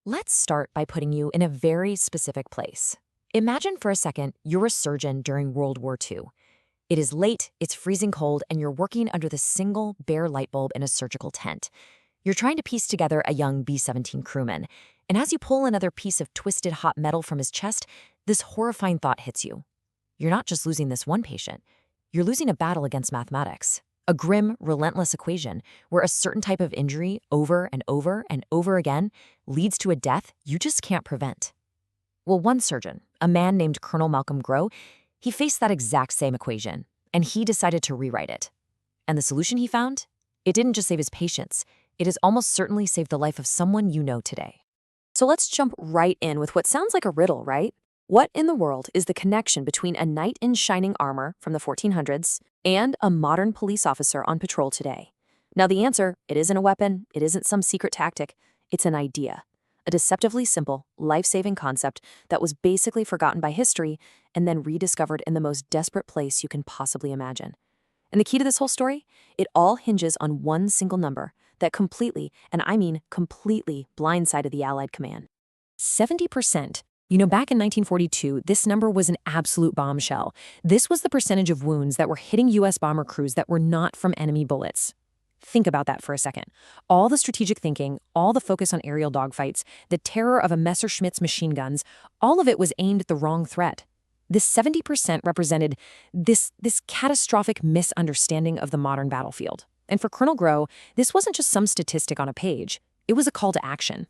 Let's start by putting you in a very specific place. Imagine for a second you're a surgeon during World War II. It is late, it's freezing cold, and you're working under the single bare light bulb in a surgical tent. You're trying to piece together a young B-17 crewman, and as you pull another piece of twisted hot metal from his chest, this horrifying thought hits you. You're not just losing this one patient, you're losing a battle against mathematics. A grim, relentless equation where a certain type of injury over and over and over again leads to a death you just can't prevent. Well, one surgeon, a man named Colonel Malcolm Grow, he faced that exact same equation, and he decided to rewrite it. And the solution he found? It didn't just save his patients, it has almost certainly saved the life of someone you know today. So let's jump right in with what sounds like a riddle, right? What in the world is the connection between a knight in shining armor from the 1400s and a modern police officer on patrol today? Now the answer, it isn't a weapon, it isn't some secret tactic, it's an idea. A deceptively simple, life-saving concept that was basically forgotten by history and then rediscovered in the most desperate place you can possibly imagine. And the key to this whole story? It all hinges on one single number that completely, and I mean completely, blindsided the Allied command. 70%. Back in 1942, this number was an absolute bombshell. This was the percentage of wounds that were hitting U.S. bomber crews that were not from enemy bullets. Think about that for a second. All the strategic thinking, all the focus on aerial dogfights, the terror of a Messerschmitt's machine guns, all of it was aimed at the wrong threat. This 70% represented this catastrophic misunderstanding of the modern battlefield. And for Colonel Grow, this wasn't just some statistic on a page. It was a call to action.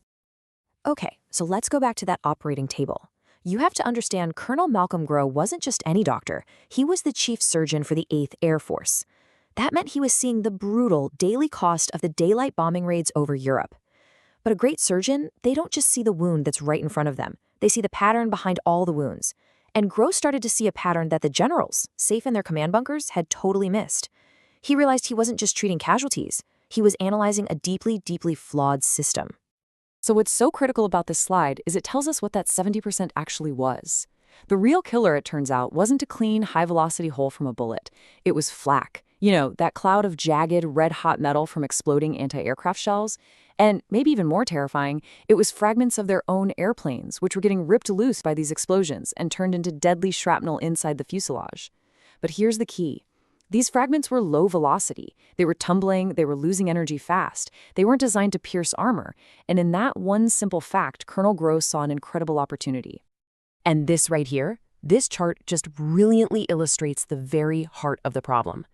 Okay, so let's go back to that operating table. You have to understand Colonel Malcolm Grow wasn't just any doctor. He was the chief surgeon for the 8th Air Force. That meant he was seeing the brutal daily cost of the daylight bombing raids over Europe. But a great surgeon, they don't just see the wound that's right in front of them. They see the pattern behind all the wounds. And Grow started to see a pattern that the generals, safe in their command bunkers, had totally missed. He realized he wasn't just treating casualties. He was analyzing a deeply, deeply flawed system. So what's so critical about this slide is it tells us what that 70% actually was. The real killer, it turns out, wasn't a clean, high-velocity hole from a bullet. It was flak. That cloud of jagged, red-hot metal from exploding anti-aircraft shells. And maybe even more terrifying, it was fragments of their own airplanes, which were getting ripped loose by these explosions and turned into deadly shrapnel inside the fuselage. But here's the key. These fragments were low velocity. They were tumbling, they were losing energy fast. They weren't designed to pierce armor. And in that one simple fact, Colonel Grow saw an incredible opportunity. And this right here, this chart just brilliantly illustrates the very heart of the problem.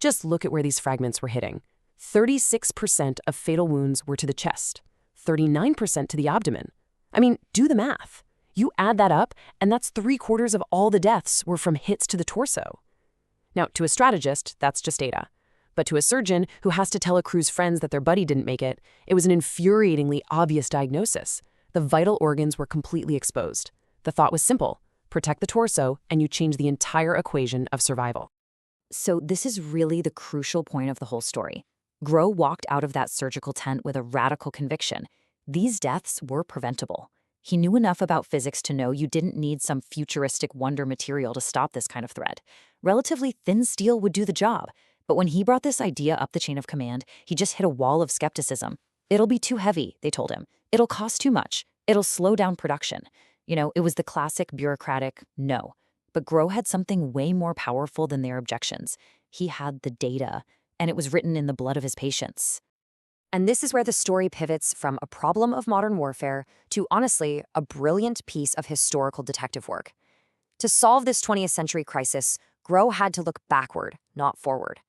Just look at where these fragments were hitting. 36% of fatal wounds were to the chest, 39% to the abdomen. I mean, do the math. You add that up, and that's 3/4 of all the deaths were from hits to the torso. Now, to a strategist, that's just data. But to a surgeon who has to tell a crew's friends that their buddy didn't make it, it was an infuriatingly obvious diagnosis. The vital organs were completely exposed. The thought was simple: protect the torso, and you change the entire equation of survival. So this is really the crucial point of the whole story. Grow walked out of that surgical tent with a radical conviction. These deaths were preventable. He knew enough about physics to know you didn't need some futuristic wonder material to stop this kind of threat. Relatively thin steel would do the job. But when he brought this idea up the chain of command, he just hit a wall of skepticism. It'll be too heavy, they told him. It'll cost too much. It'll slow down production. It was the classic bureaucratic no. But Grow had something way more powerful than their objections. He had the data, and it was written in the blood of his patients. And this is where the story pivots from a problem of modern warfare to, honestly, a brilliant piece of historical detective work. To solve this 20th century crisis, Grow had to look backward, not forward.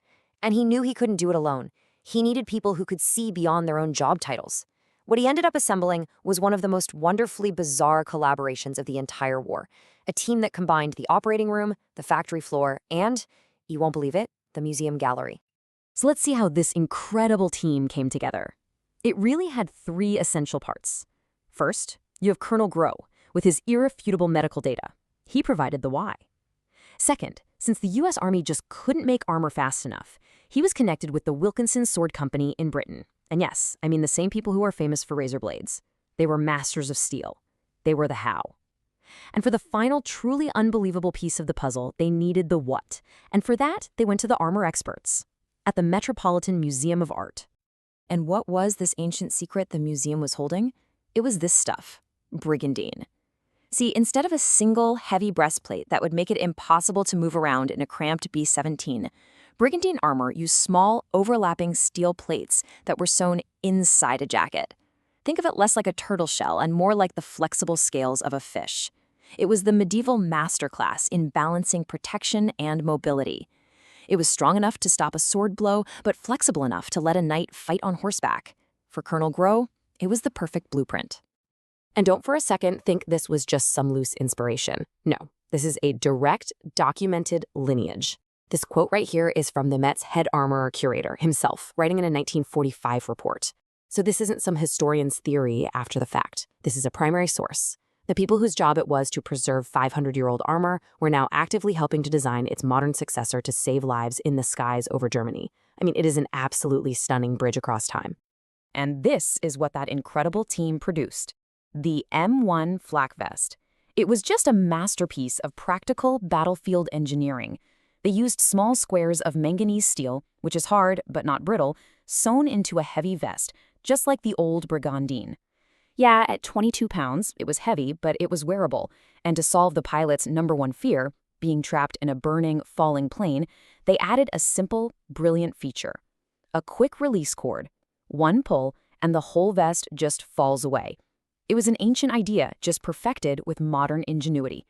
And he knew he couldn't do it alone. He needed people who could see beyond their own job titles. What he ended up assembling was one of the most wonderfully bizarre collaborations of the entire war. A team that combined the operating room, the factory floor, and, you won't believe it, the museum gallery. So let's see how this incredible team came together. It really had 3 essential parts. First, you have Colonel Grow with his irrefutable medical data. He provided the why. Second, since the U.S. Army just couldn't make armor fast enough, he was connected with the Wilkinson Sword Company in Britain. And yes, I mean the same people who are famous for razor blades. They were masters of steel. They were the how. And for the final, truly unbelievable piece of the puzzle, they needed the what. And for that, they went to the armor experts at the Metropolitan Museum of Art. And what was this ancient secret the museum was holding? It was this stuff, brigandine. See, instead of a single heavy breastplate that would make it impossible to move around in a cramped B-17, brigandine armor used small, overlapping steel plates that were sewn inside a jacket. Think of it less like a turtle shell and more like the flexible scales of a fish. It was the medieval masterclass in balancing protection and mobility. It was strong enough to stop a sword blow, but flexible enough to let a knight fight on horseback. For Colonel Grow, it was the perfect blueprint. And don't for a second think this was just some loose inspiration. No, this is a direct, documented lineage. This quote right here is from the Met's head armorer curator himself, writing in a 1945 report. So this isn't some historian's theory after the fact. This is a primary source. The people whose job it was to preserve 500-year-old armor were now actively helping to design its modern successor to save lives in the skies over Germany. I mean, it is an absolutely stunning bridge across time. And this is what that incredible team produced. The M1 Flak vest. It was just a masterpiece of practical battlefield engineering. They used small squares of manganese steel, which is hard but not brittle, sewn into a heavy vest, just like the old brigandine. Yeah, at 22 pounds, it was heavy, but it was wearable. And to solve the pilot's #1 fear, being trapped in a burning, falling plane, they added a simple, brilliant feature. A quick release cord. One pull, and the whole vest just falls away. It was an ancient idea, just perfected with modern ingenuity.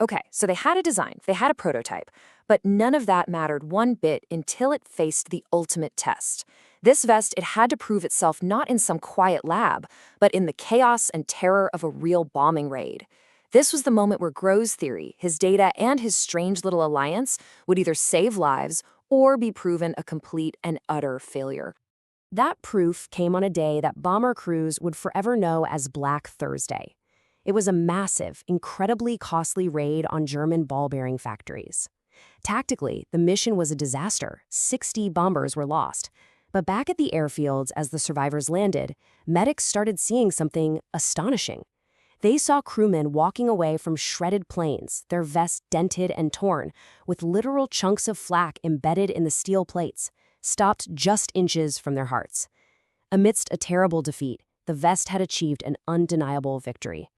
Okay, so they had a design, they had a prototype, but none of that mattered one bit until it faced the ultimate test. This vest, it had to prove itself not in some quiet lab, but in the chaos and terror of a real bombing raid. This was the moment where Grow's theory, his data, and his strange little alliance would either save lives or be proven a complete and utter failure. That proof came on a day that bomber crews would forever know as Black Thursday. It was a massive, incredibly costly raid on German ball-bearing factories. Tactically, the mission was a disaster. 60 bombers were lost. But back at the airfields as the survivors landed, medics started seeing something astonishing. They saw crewmen walking away from shredded planes, their vests dented and torn, with literal chunks of flak embedded in the steel plates, stopped just inches from their hearts. Amidst a terrible defeat, the vest had achieved an undeniable victory.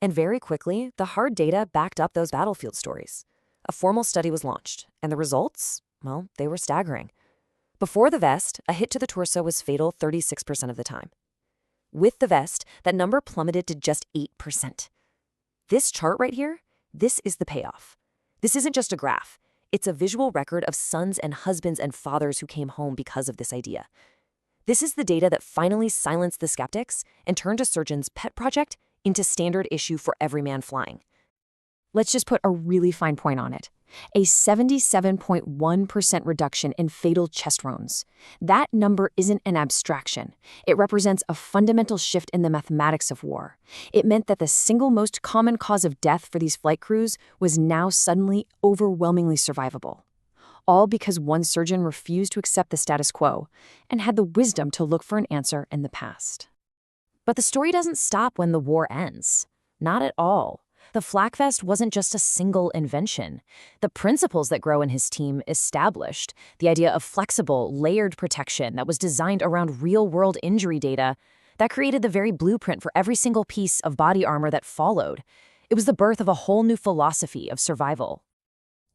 And very quickly, the hard data backed up those battlefield stories. A formal study was launched, and the results, well, they were staggering. Before the vest, a hit to the torso was fatal 36% of the time. With the vest, that number plummeted to just 8%. This chart right here, this is the payoff. This isn't just a graph. It's a visual record of sons and husbands and fathers who came home because of this idea. This is the data that finally silenced the skeptics and turned a surgeon's pet project into standard issue for every man flying. Let's just put a really fine point on it. A 77.1% reduction in fatal chest wounds. That number isn't an abstraction. It represents a fundamental shift in the mathematics of war. It meant that the single most common cause of death for these flight crews was now suddenly overwhelmingly survivable. All because one surgeon refused to accept the status quo and had the wisdom to look for an answer in the past. But the story doesn't stop when the war ends. Not at all. The flak vest wasn't just a single invention. The principles that Grow and his team established, the idea of flexible, layered protection that was designed around real-world injury data, that created the very blueprint for every single piece of body armor that followed. It was the birth of a whole new philosophy of survival.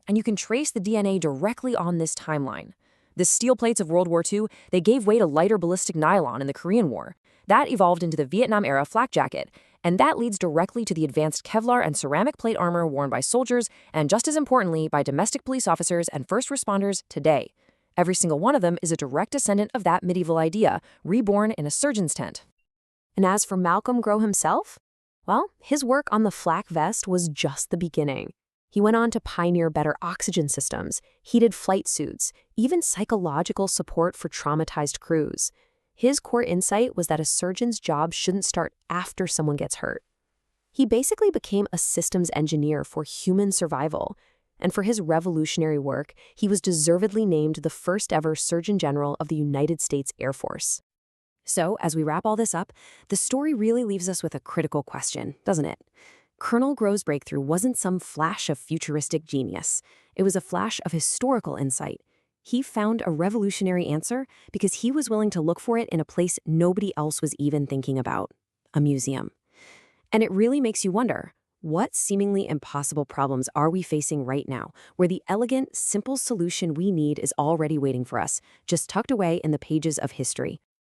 And you can trace the DNA directly on this timeline. The steel plates of World War II, they gave way to lighter ballistic nylon in the Korean War. That evolved into the Vietnam-era flak jacket, and that leads directly to the advanced Kevlar and ceramic plate armor worn by soldiers and, just as importantly, by domestic police officers and first responders today. Every single one of them is a direct descendant of that medieval idea, reborn in a surgeon's tent. And as for Malcolm Grow himself, well, his work on the flak vest was just the beginning. He went on to pioneer better oxygen systems, heated flight suits, even psychological support for traumatized crews. His core insight was that a surgeon's job shouldn't start after someone gets hurt. He basically became a systems engineer for human survival, and for his revolutionary work, he was deservedly named the first ever Surgeon General of the United States Air Force. So, as we wrap all this up, the story really leaves us with a critical question, doesn't it? Colonel Grow's breakthrough wasn't some flash of futuristic genius. It was a flash of historical insight. He found a revolutionary answer because he was willing to look for it in a place nobody else was even thinking about: a museum. And it really makes you wonder, what seemingly impossible problems are we facing right now, where the elegant, simple solution we need is already waiting for us, just tucked away in the pages of history?